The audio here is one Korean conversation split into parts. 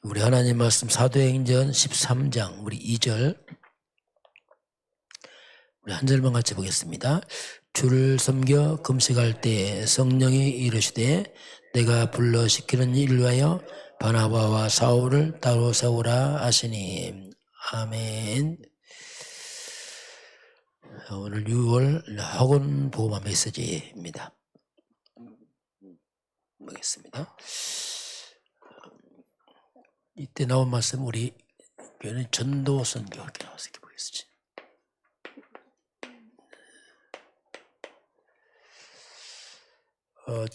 우리 하나님 말씀 사도행전 13장 우리 2절 우리 한 절만 같이 보겠습니다. 주를 섬겨 금식할 때 성령이 이르시되 내가 불러 시키는 일을 위하여 바나바와 사울을 따로 세우라 하시니. 아멘. 오늘 6월 학원 복음화 메시지입니다. 보겠습니다. 이때 나온 말씀 우리 교회는 전도 선교 이렇게 나와서 이렇게 보겠습니다.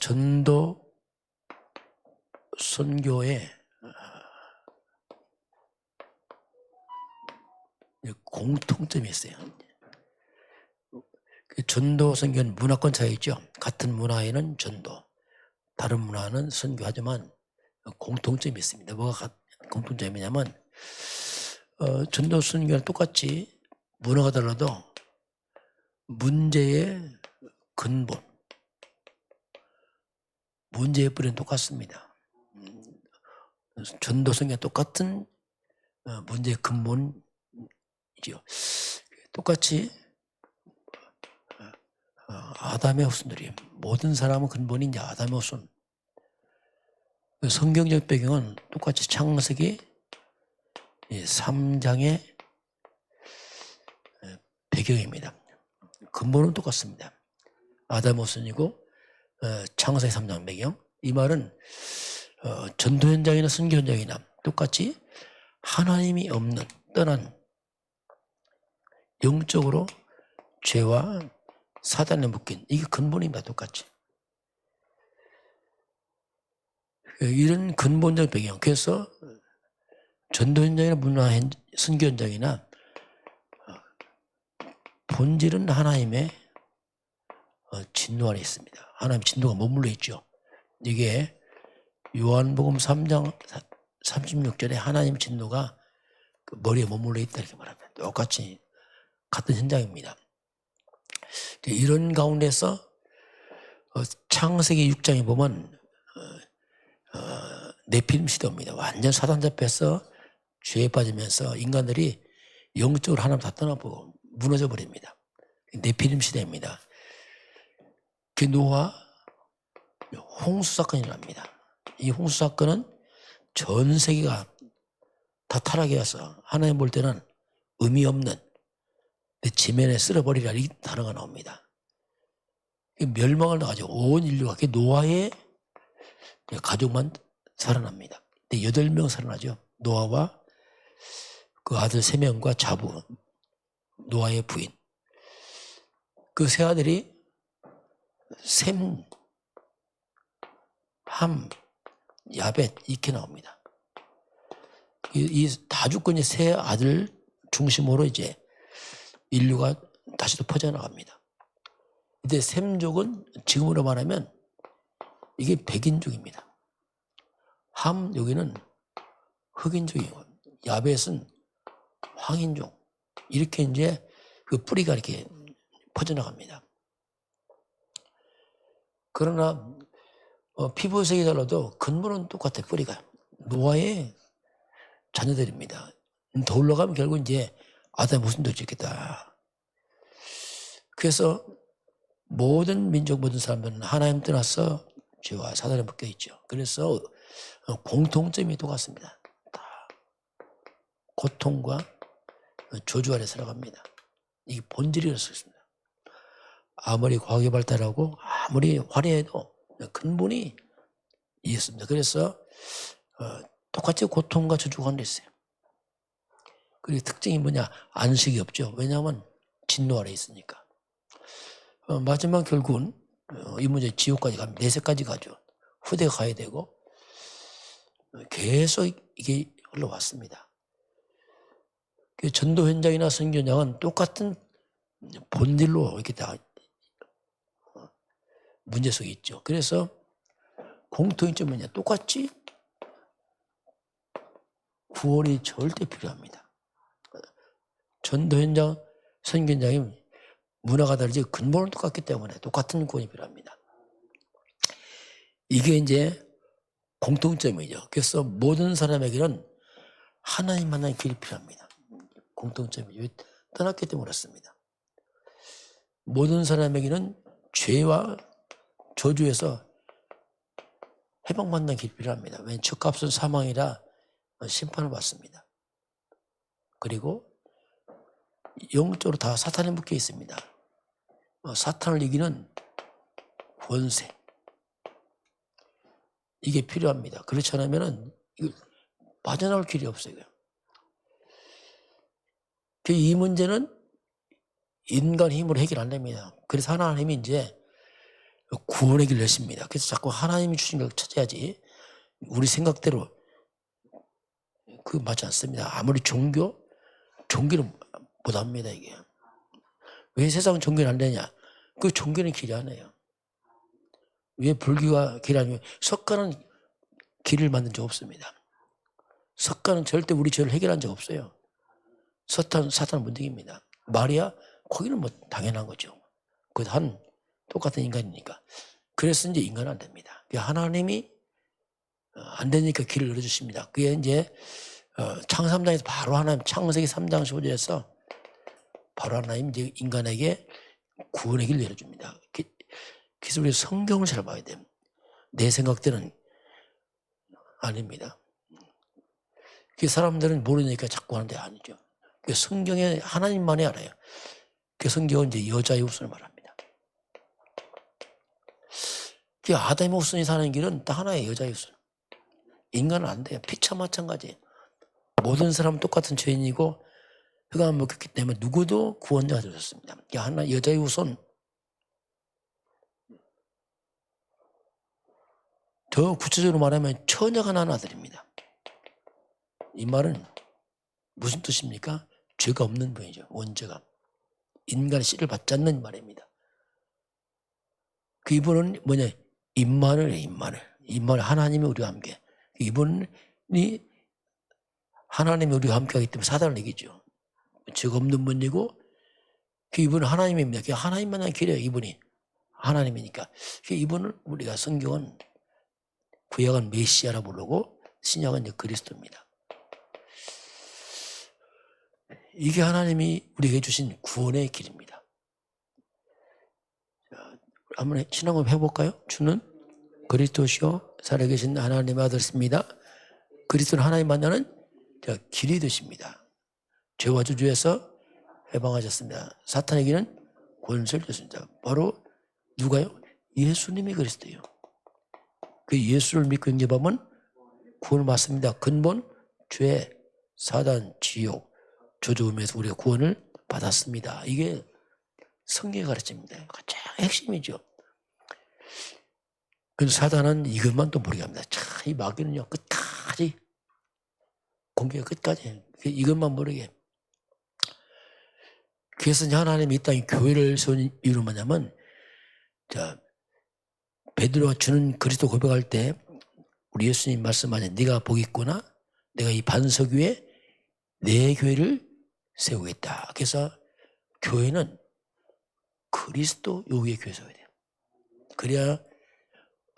전도 선교에 공통점이 있어요. 전도 선교는 문화권 차이죠. 같은 문화에는 전도, 다른 문화는 선교하지만 공통점이 있습니다. 뭐가 공통점이냐면 전도 선교는 똑같이 문화가 달라도 문제의 근본, 문제의 뿌리는 똑같습니다. 전도 선교가 똑같은 문제의 근본이죠. 똑같이 아담의 후손들이, 모든 사람은 근본이 이제 아담의 후손. 성경적 배경은 똑같이 창세기 3장의 배경입니다. 근본은 똑같습니다. 아담의 후손이고 창세기 3장 배경. 이 말은 전도 현장이나 선교 현장이나 똑같이 하나님이 없는, 떠난, 영적으로 죄와 사단에 묶인, 이게 근본입니다. 똑같이. 이런 근본적 배경. 그래서 전도 현장이나 문화 선교 현장이나 본질은 하나님의 진노 안에 있습니다. 하나님의 진노가 머물러 있죠. 이게 요한복음 3장 36절에 하나님 진노가 그 머리에 머물러 있다 이렇게 말합니다. 똑같이 같은 현장입니다. 이런 가운데서 창세기 6장에 보면 네피림 시대입니다. 완전 사단 잡혀서 죄에 빠지면서 인간들이 영적으로 하나님 다 떠나보고 무너져 버립니다. 네피림 시대입니다. 그 노아 홍수 사건이 납니다. 이 홍수 사건은 전 세계가 다 타락해서 하나님 볼 때는 의미 없는 지면에 쓸어버리라 이 단어가 나옵니다. 멸망을 나가지고 온 인류가 노아의 가족만 살아납니다. 8명 살아나죠. 노아와 그 아들 3명과 자부, 노아의 부인. 그 세 아들이 셈, 함, 야벳 이렇게 나옵니다. 이 다주권의 세 아들 중심으로 이제 인류가 다시 또 퍼져나갑니다. 이때 셈족은 지금으로 말하면 이게 백인족입니다. 함 여기는 흑인족이고 야벳은 황인족. 이렇게 이제 그 뿌리가 이렇게 퍼져나갑니다. 그러나 피부색이 달라도 근본은 똑같아요. 뿌리가. 노아의 자녀들입니다. 더 올라가면 결국 이제 아담 후손도 있겠다. 그래서 모든 민족, 모든 사람들은 하나님 떠나서 죄와 사단에 묶여 있죠. 그래서 공통점이 똑같습니다. 다 고통과 저주 아래 살아갑니다. 이게 본질이라고 있습니다. 아무리 과학이 발달하고 아무리 화려해도 근본이 있습니다. 그래서 똑같이 고통과 저주가 하나 있어요. 그리고 특징이 뭐냐? 안식이 없죠. 왜냐하면 진노 아래 있으니까. 마지막 결국은 이 문제 지옥까지 가면 내세까지 가죠. 후대가 가야 되고 계속 이게 흘러왔습니다. 전도 현장이나 선교 현장은 똑같은 본질로 이렇게 다 문제 속에 있죠. 그래서 공통점은 뭐냐? 똑같이 구원이 절대 필요합니다. 전도 현장, 선교 현장이 문화가 다르지 근본은 똑같기 때문에 똑같은 구원이 필요합니다. 이게 이제 공통점이죠. 그래서 모든 사람에게는 하나님 만나는 길이 필요합니다. 공통점이죠. 떠났기 때문에 그렇습니다. 모든 사람에게는 죄와 저주에서 해방받는 길이 필요합니다. 왜냐하면 첫 값은 사망이라 심판을 받습니다. 그리고 영적으로 다 사탄에 묶여 있습니다. 사탄을 이기는 권세, 이게 필요합니다. 그렇지 않으면 빠져나올 길이 없어요. 이 문제는 인간 힘으로 해결 안 됩니다. 그래서 하나님이 이제 구원의 길을 여십니다. 그래서 자꾸 하나님이 주신 걸 찾아야지 우리 생각대로 맞지 않습니다. 아무리 종교는 못합니다. 이게 왜 세상 종교는 안 되냐? 그 종교는 길이 아니에요. 왜 불교가 길이 아니면 석가는 길을 만든 적 없습니다. 석가는 절대 우리 죄를 해결한 적 없어요. 사탄은 문득입니다. 마리아 거기는 뭐 당연한 거죠. 똑같은 인간이니까. 그래서 이제 인간은 안 됩니다. 하나님이 안 되니까 길을 열어주십니다. 그게 이제 창세기 3장에서 바로 하나님, 창세기 3장 15절에서 바로 하나님 이제 인간에게 구원의 길을 열어줍니다. 그래서 우리 성경을 잘 봐야 돼요. 내 생각대로는 아닙니다. 그 사람들은 모르니까 자꾸 하는데 아니죠. 성경에 하나님만이 알아요. 그 성경은 이제 여자의 후손을 말합니다. 아담의 후손이 사는 길은 딱 하나의 여자의 후손. 인간은 안 돼요. 피차 마찬가지예요. 모든 사람은 똑같은 죄인이고 흑암을 먹혔기 때문에 누구도 구원자가 되었습니다. 하나 여자의 후손. 더 구체적으로 말하면 처녀가 낳은 아들입니다. 이 말은 무슨 뜻입니까? 죄가 없는 분이죠. 원죄가. 인간의 씨를 받지 않는 말입니다. 이분은 뭐냐? 임마누엘 하나님이 우리와 함께. 이분이 하나님이 우리와 함께 하기 때문에 사단을 이기죠. 죄가 없는 분이고 이분은 하나님입니다. 하나님만한 길이에요. 이분이 하나님이니까. 이분을 우리가 성경은 구약은 메시아라 부르고 신약은 이제 그리스도입니다. 이게 하나님이 우리에게 주신 구원의 길입니다. 자, 한번 신앙을 해볼까요? 주는 그리스도시요 살아계신 하나님의 아들입니다. 그리스도는 하나님 만나는 길이 되십니다. 죄와 저주에서 해방하셨습니다. 사탄에게는 권세를 줬습니다. 바로 누가요? 예수님이 그리스도예요. 그 예수를 믿고 영접하면 구원을 받습니다. 근본 죄, 사단, 지옥, 저주음에서 우리가 구원을 받았습니다. 이게 성경이 가르칩니다. 가장 핵심이죠. 그래서 사단은 이것만 또 모르게 합니다. 이 마귀는요, 끝까지, 공개가 끝까지, 이것만 모르게. 그래서 하나님이 이 땅에 교회를 세운 이유는 뭐냐면, 베드로가 주는 그리스도 고백할 때, 우리 예수님 말씀하냐, 네가 복이 있구나, 내가 이 반석 위에 내 교회를 세우겠다. 그래서 교회는 그리스도 요 위에 교회 세워야 돼요. 그래야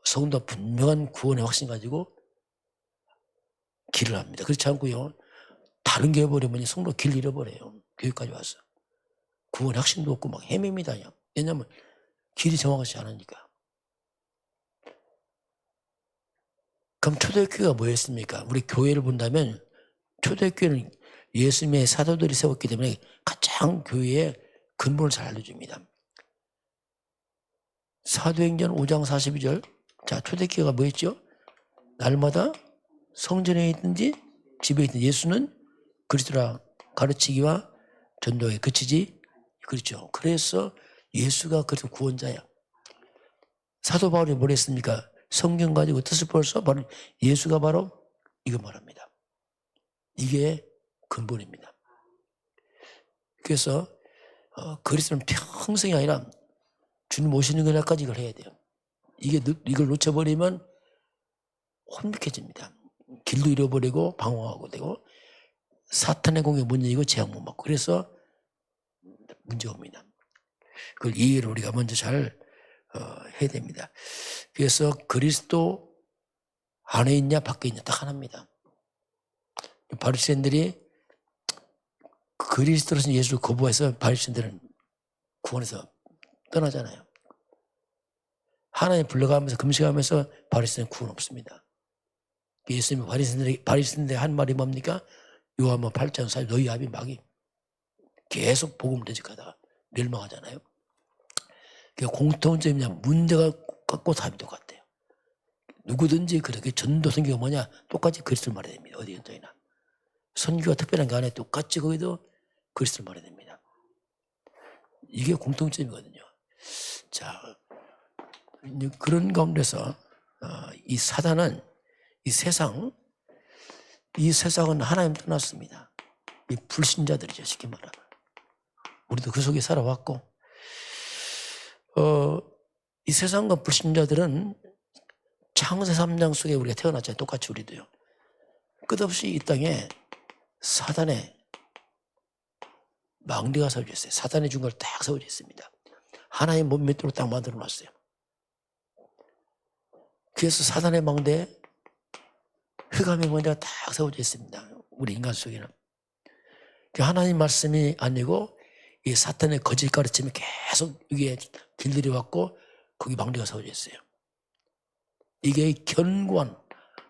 성도 분명한 구원의 확신 가지고 길을 합니다. 그렇지 않고요. 다른 교회 버리면 성도 길 잃어버려요. 교회까지 와서. 구원의 확신도 없고 막 헤맵니다. 왜냐하면 길이 정확하지 않으니까. 그럼 초대교회가 뭐였습니까? 우리 교회를 본다면 초대교회는 예수님의 사도들이 세웠기 때문에 가장 교회의 근본을 잘 알려줍니다. 사도행전 5장 42절. 자, 초대교회가 뭐였죠? 날마다 성전에 있든지 집에 있든 예수는 그리스도라 가르치기와 전도에 그치지. 그렇죠. 그래서 예수가 그리스도 구원자야. 사도 바울이 뭘 했습니까? 성경 가지고 뜻을 벌써 바로 예수가 바로 이거 말합니다. 이게 근본입니다. 그래서 그리스도는 평생이 아니라 주님 오시는 그날까지 이걸 해야 돼요. 이걸 놓쳐버리면 혼미해집니다. 길도 잃어버리고 방황하고 되고 사탄의 공격에 못 이기고 재앙 못 맞고 그래서 문제가 옵니다. 그걸 이해를 우리가 먼저 잘 해야 됩니다. 그래서 그리스도 안에 있냐 밖에 있냐 딱 하나입니다. 바리새인들이 그리스도로서 예수를 거부해서 바리새인들은 구원에서 떠나잖아요. 하나님 불러가면서 금식하면서 바리새인은 구원 없습니다. 예수님이 바리새인들이 한 말이 뭡니까? 요한복음 8장 4절 너희 아비 마귀 계속 복음을 대적하다가 멸망하잖아요. 그러니까 공통점이냐 문제가 같고 답이 똑같아요. 누구든지 그렇게 전도 선교가 뭐냐 똑같이 그리스도를 말해야 됩니다. 어디 현장이나 선교가 특별한 게 아니라 똑같이 거기도 그리스도를 말해야 됩니다. 이게 공통점이거든요. 자, 그런 가운데서 이 사단은 이 세상은 하나님 떠났습니다. 이 불신자들이죠. 쉽게 말하면 우리도 그 속에 살아왔고 이 세상과 불신자들은 창세 3장 속에 우리가 태어났잖아요. 똑같이 우리도요. 끝없이 이 땅에 사단의 망대가 세워져 있어요. 사단이 준 걸 딱 세워져 있습니다. 하나의 몸맷으로 딱 만들어 놨어요. 그래서 사단의 망대에 흑암의 망대가 딱 세워져 있습니다. 우리 인간 속에는. 하나님 말씀이 아니고 이 사탄의 거짓 가르침이 계속 여기에 길들여 왔고 거기 망대가 세워져 있어요. 이게 견고한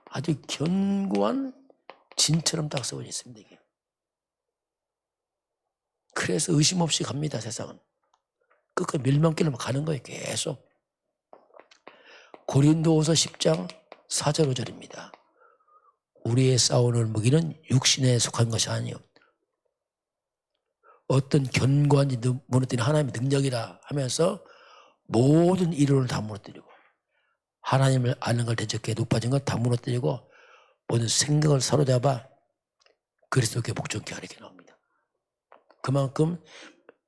아주 견고한 진처럼 딱 세워져 있습니다. 이게. 그래서 의심 없이 갑니다. 세상은. 끝까지 멸망길로 가는 거예요. 계속. 고린도후서 10장 4절 5절입니다. 우리의 싸우는 무기는 육신에 속한 것이 아니요 어떤 견고한 무너뜨리는 하나님의 능력이라 하면서 모든 이론을 다 무너뜨리고 하나님을 아는 걸 대적해 높아진 걸 다 무너뜨리고 모든 생각을 사로잡아 그리스도께 복종케 하려 이렇게 나옵니다. 그만큼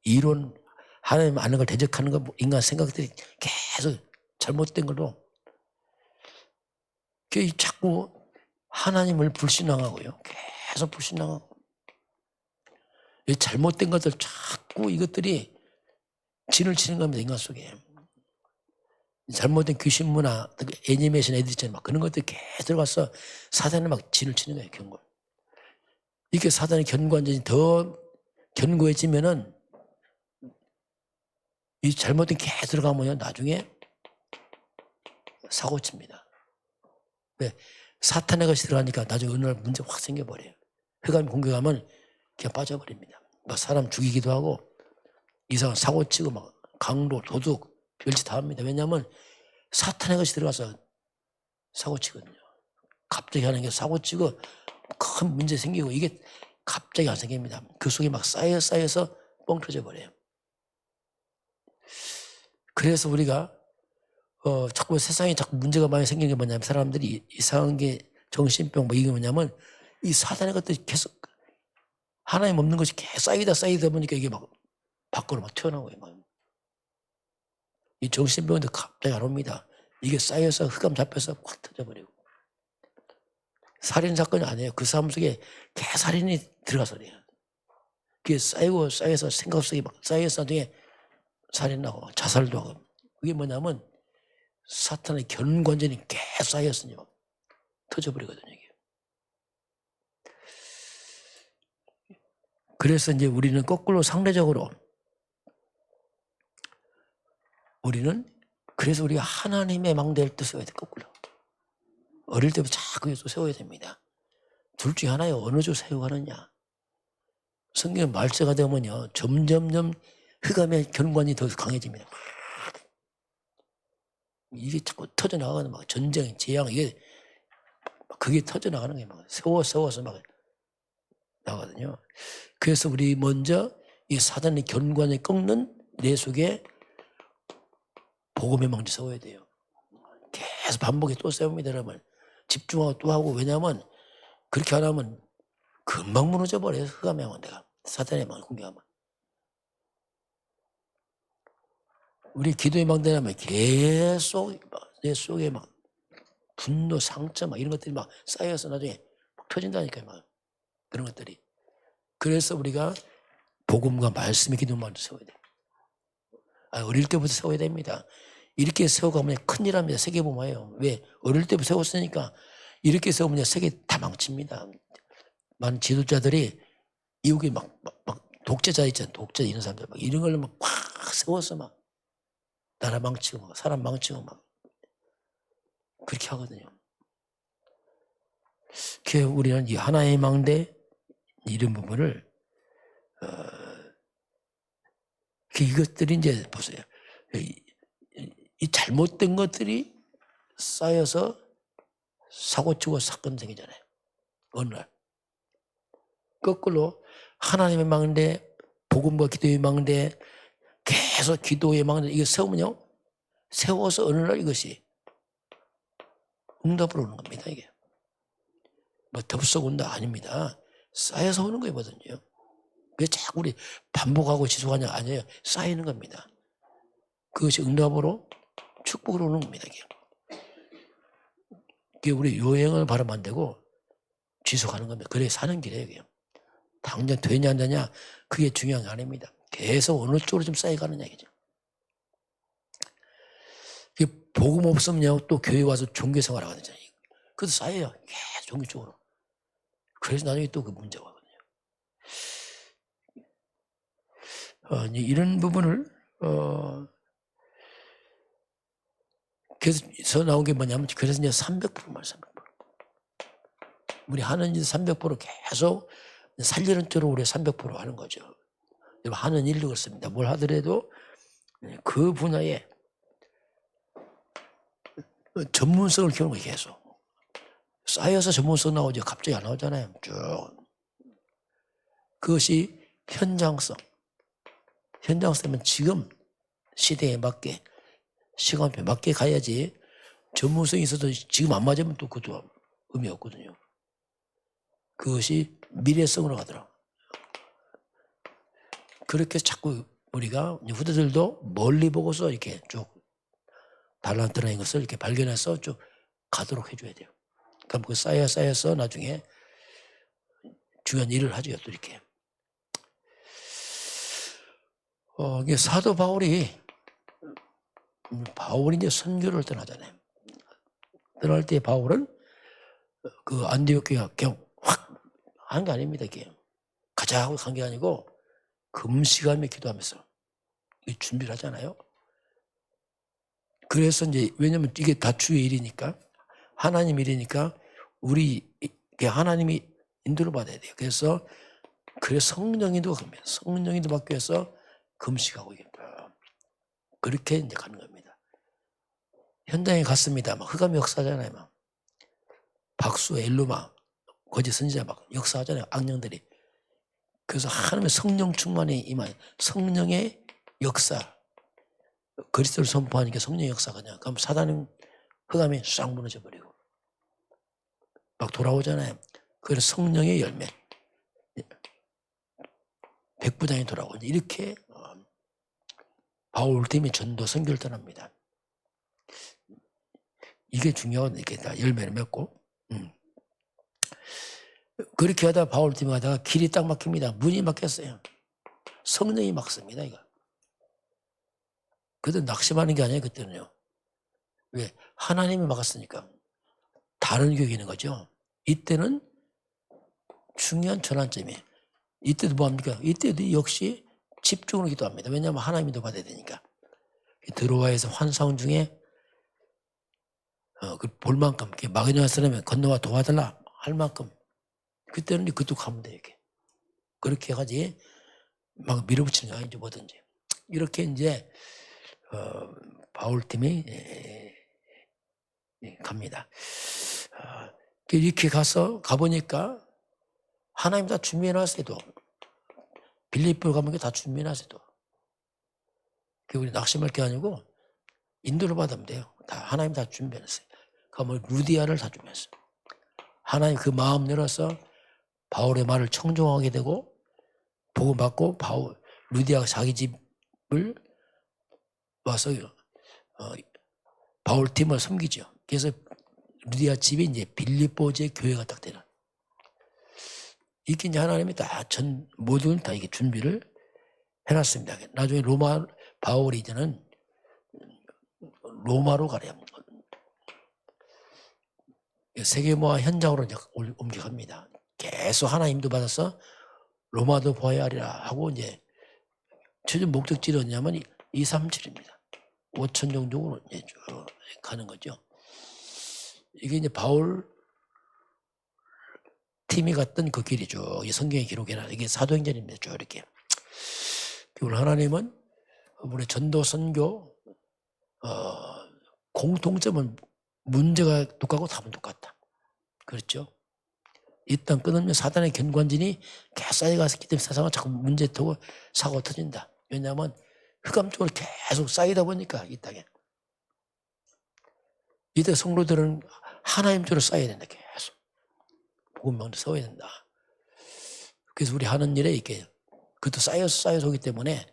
이론 하나님 아는 걸 대적하는 거 인간 생각들이 계속 잘못된 걸로 자꾸 하나님을 불신앙하고요. 계속 불신앙하고 이 잘못된 것들 자꾸 이것들이 진을 치는 겁니다. 인간 속에. 잘못된 귀신 문화, 애니메이션 애들 있잖아요. 막 그런 것들이 계속 들어가서 사단을 막 진을 치는 거예요. 견고. 이렇게 사단의 견고한전이 더 견고해지면은 이 잘못된 계속 들어가면 나중에 사고 칩니다. 왜? 사탄의 것이 들어가니까 나중에 어느 날 문제 확 생겨버려요. 흑암 공격하면 그냥 빠져버립니다. 막 사람 죽이기도 하고 이상한 사고 치고 막 강도, 도둑, 별짓 다 합니다. 왜냐하면 사탄의 것이 들어가서 사고 치거든요. 갑자기 하는 게 사고 치고 큰 문제 생기고 이게 갑자기 안 생깁니다. 그 속에 막 쌓여서 뻥 터져버려요. 그래서 우리가 자꾸 세상에 자꾸 문제가 많이 생기는 게 뭐냐면 사람들이 이상한 게 정신병 뭐 이게 뭐냐면 이 사단의 것들이 계속 하나님 없는 것이 계속 쌓이다 보니까 이게 막 밖으로 막 튀어나오고요. 막. 이 정신병도 갑자기 안 옵니다. 이게 쌓여서 흑암 잡혀서 확 터져버리고. 살인사건이 아니에요. 그 사람 속에 개살인이 들어가서 그래요. 그게 쌓여서 생각 속에 막 쌓여서 나중에 살인하고 자살도 하고. 그게 뭐냐면 사탄의 견관전이 계속 쌓였으니 막 터져버리거든요. 이게. 그래서 이제 우리는 거꾸로 상대적으로 그래서 우리가 하나님의 망대를 또 세워야 돼. 거꾸로. 어릴 때부터 자꾸 또 세워야 됩니다. 둘 중에 하나요. 어느 쪽 세우고 하느냐. 성경 말세가 되면요. 점점점 흑암의 견관이 더 강해집니다. 이게 자꾸 터져나가는 막 전쟁, 재앙, 이게 그게 터져나가는 게 막 세워서 막 나거든요. 그래서 우리 먼저 이 사단의 견관을 꺾는 내 속에 복음의 망대 세워야 돼요. 계속 반복해 또 세웁니다, 여러분. 집중하고 또 하고. 왜냐하면 그렇게 안 하면 금방 무너져 버려요. 흑암의 망대가. 사단의 망대 공격하면. 우리 기도의 망대라면 계속 내 속에 막 분노, 상처 막 이런 것들이 막 쌓여서 나중에 막 터진다니까요. 막 그런 것들이. 그래서 우리가 복음과 말씀의 기도만 세워야 돼요. 어릴 때부터 세워야 됩니다. 이렇게 세워가면 큰일 합니다. 세계보마예요. 왜? 어릴 때부터 세웠으니까 이렇게 해서 그냥 세계 다 망칩니다. 많은 지도자들이 이후에 막 독재자 있잖아요. 독재자 이런 사람들 막 이런 걸 막 꽉 세워서 막 나라 망치고 막 사람 망치고 막 그렇게 하거든요. 그 우리는 이 하나의 망대 이런 부분을 이것들이 이제 보세요. 이 잘못된 것들이 쌓여서 사고치고 사건 생기잖아요. 어느 날 거꾸로 하나님의 망대, 복음과 기도의 망대, 계속 기도의 망대 이거 세우면요, 세워서 어느 날 이것이 응답으로 오는 겁니다. 이게 뭐 덥석 온다 아닙니다. 쌓여서 오는 거거든요. 왜 자꾸 우리 반복하고 지속하냐? 아니에요. 쌓이는 겁니다. 그것이 응답으로 축복으로 오는 겁니다. 이게 우리 요행을 바라면 안 되고 지속하는 겁니다. 그래 사는 길이에요. 이게. 당장 되냐 안 되냐 그게 중요한 게 아닙니다. 계속 어느 쪽으로 좀 쌓여가느냐 이거죠. 복음 없으면 또 교회 와서 종교생활 하거든요. 그것도 쌓여요. 계속 종교 쪽으로. 그래서 나중에 또 그 문제가 오거든요. 이런 부분을 그래서 나온 게 뭐냐면 그래서 이제 300%만 300%. 우리 하는 일 300% 계속 살리는 쪽으로 우리 300% 하는 거죠. 하는 일도 그렇습니다. 뭘 하더라도 그 분야에 전문성을 키우는 거예요. 계속. 쌓여서 전문성 나오죠. 갑자기 안 나오잖아요. 쭉. 그것이 현장성. 현장성은 지금 시대에 맞게 시간표에 맞게 가야지 전문성이 있어도 지금 안 맞으면 또 그것도 의미 없거든요. 그것이 미래성으로 가더라고요. 그렇게 자꾸 우리가 후대들도 멀리 보고서 이렇게 쭉 달란트라는 것을 이렇게 발견해서 쭉 가도록 해줘야 돼요. 그럼 그 쌓여서 나중에 중요한 일을 하죠. 또 이렇게. 이게 사도 바울이 이제 선교를 떠나잖아요. 떠날 때 바울은 그 안디옥 교회가 그냥 확 한 게 아닙니다. 이게 가자 하고 간 게 아니고 금식하며 기도하면서 준비를 하잖아요. 그래서 이제 왜냐면 이게 다 주의 일이니까 하나님 일이니까 우리 하나님이 인도를 받아야 돼요. 그래서 성령인도 갑니다. 성령인도 받기 위해서 금식하고 그렇게 이제 가는 겁니다. 현장에 갔습니다. 막 흑암 역사하잖아요. 막 박수, 엘루마, 거짓 선지자 막 역사하잖아요. 악령들이. 그래서 하나님의 성령 충만이 임한 성령의 역사, 그리스도를 선포하니까 성령의 역사가 그냥 그럼 사단은 흑암이 싹 무너져 버리고 막 돌아오잖아요. 그래서 성령의 열매, 백부장이 돌아오고 이렇게 바울 팀이 전도 선교를 떠납니다. 이게 중요한 이렇게 다 열매를 맺고 그렇게 하다 바울 팀이 하다가 길이 딱 막힙니다. 문이 막혔어요. 성령이 막습니다. 이거. 그때 낙심하는 게 아니에요. 그때는요. 왜? 하나님이 막았으니까. 다른 교육이는 거죠. 이때는 중요한 전환점이에요. 이때도 뭐합니까? 이때도 역시 집중으로 기도합니다. 왜냐하면 하나님이 더 받아야 되니까. 드로아에서 환상 중에 볼 만큼 마게도냐 사람이 건너와 도와달라 할 만큼 그때는 그것도 가면 돼요. 이렇게. 그렇게 해가지 막 밀어붙이는 게 아니죠. 뭐든지. 이렇게 이제 바울팀이 갑니다. 이렇게 가보니까 하나님 다 준비해놨어요. 빌립보 가면 다 준비해놨어요. 우리 낙심할 게 아니고 인도를 받으면 돼요. 다 하나님 다 준비해놨어요. 가면 루디아를 다 준비했어요. 하나님 그 마음 열어서 바울의 말을 청종하게 되고 복음 받고 루디아가 자기 집을 와서 바울 팀을 섬기죠. 그래서 루디아 집이 이제 빌립보제 교회가 딱 되는. 이렇게 이제 하나님이 모든 다 이게 준비를 해놨습니다. 나중에 바울이 이제는 로마로 가래요. 세계모아 현장으로 이제 옮겨갑니다. 계속 하나님도 받아서 로마도 보아야 하리라 하고 이제 최종 목적지는 어디냐면 237입니다. 5천 종족으로 이제 쭉 가는 거죠. 이게 이제 바울 팀이 갔던 그 길이죠. 이 성경의 기록에는 이게 사도행전입니다. 쭉 이렇게. 오늘 하나님은 우리 전도 선교 공통점은 문제가 똑같고 답은 똑같다. 그렇죠? 이 땅 끊으면 사단의 견관진이 계속 쌓여갔기 때문에 세상은 자꾸 문제 터고 사고가 터진다. 왜냐하면 흑암적으로 계속 쌓이다 보니까 이 땅에. 이때 성도들은 하나님 쪽으로 쌓여야 된다. 계속. 복음망도 써야 된다. 그래서 우리 하는 일에 이렇게 그것도 쌓여서 오기 때문에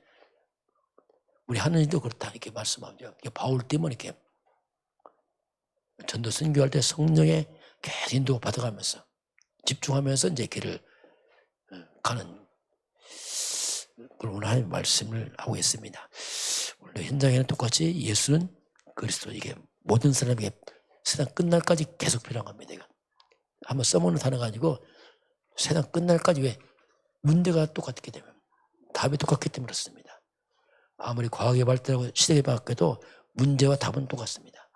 우리 하는 일도 그렇다. 이렇게 말씀하죠. 바울 때문에 이렇게 전도 선교할 때 성령의 계속 인도 받아가면서 집중하면서 이제 길을 가는 그런 하나님의 말씀을 하고 있습니다. 원래 현장에는 똑같이 예수는 그리스도 이게 모든 사람에게 세상 끝날까지 계속 필요한 겁니다. 이거. 한번 써먹는 단어가 아니고 세상 끝날까지 왜 문제가 똑같기 때문에 답이 똑같기 때문에 그렇습니다. 아무리 과학의 발달하고 시대의 바뀌어도 문제와 답은 똑같습니다.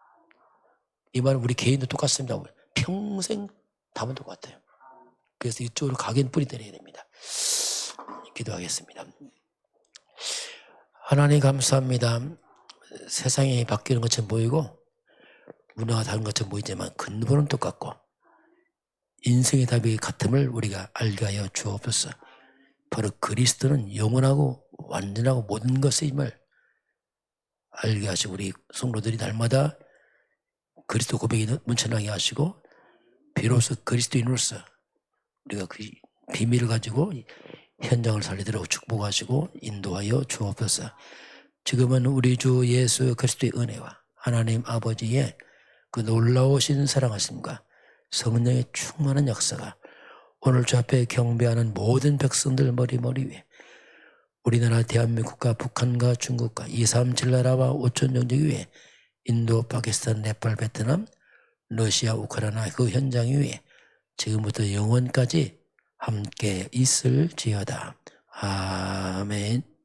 이 말은 우리 개인도 똑같습니다. 평생 답은 똑같아요. 그래서 이쪽으로 각인 뿌리 내려야 됩니다. 기도하겠습니다. 하나님 감사합니다. 세상이 바뀌는 것처럼 보이고 문화가 다른 것처럼 보이지만 근본은 똑같고 인생의 답이 같음을 우리가 알게 하여 주옵소서. 바로 그리스도는 영원하고 완전하고 모든 것임을 알게 하시고 우리 성도들이 날마다 그리스도 고백이 넘쳐나게 하시고 비로소 그리스도인으로서 우리가 그 비밀을 가지고 현장을 살리도록 축복하시고 인도하여 주옵소서. 지금은 우리 주 예수 그리스도의 은혜와 하나님 아버지의 그 놀라우신 사랑하심과 성령의 충만한 역사가 오늘 주 앞에 경배하는 모든 백성들 머리 위에 우리나라 대한민국과 북한과 중국과 237 나라와 5천 종족 위에 인도, 파키스탄, 네팔, 베트남, 러시아, 우크라이나 그 현장 위에 지금부터 영원까지 함께 있을지어다. 아멘.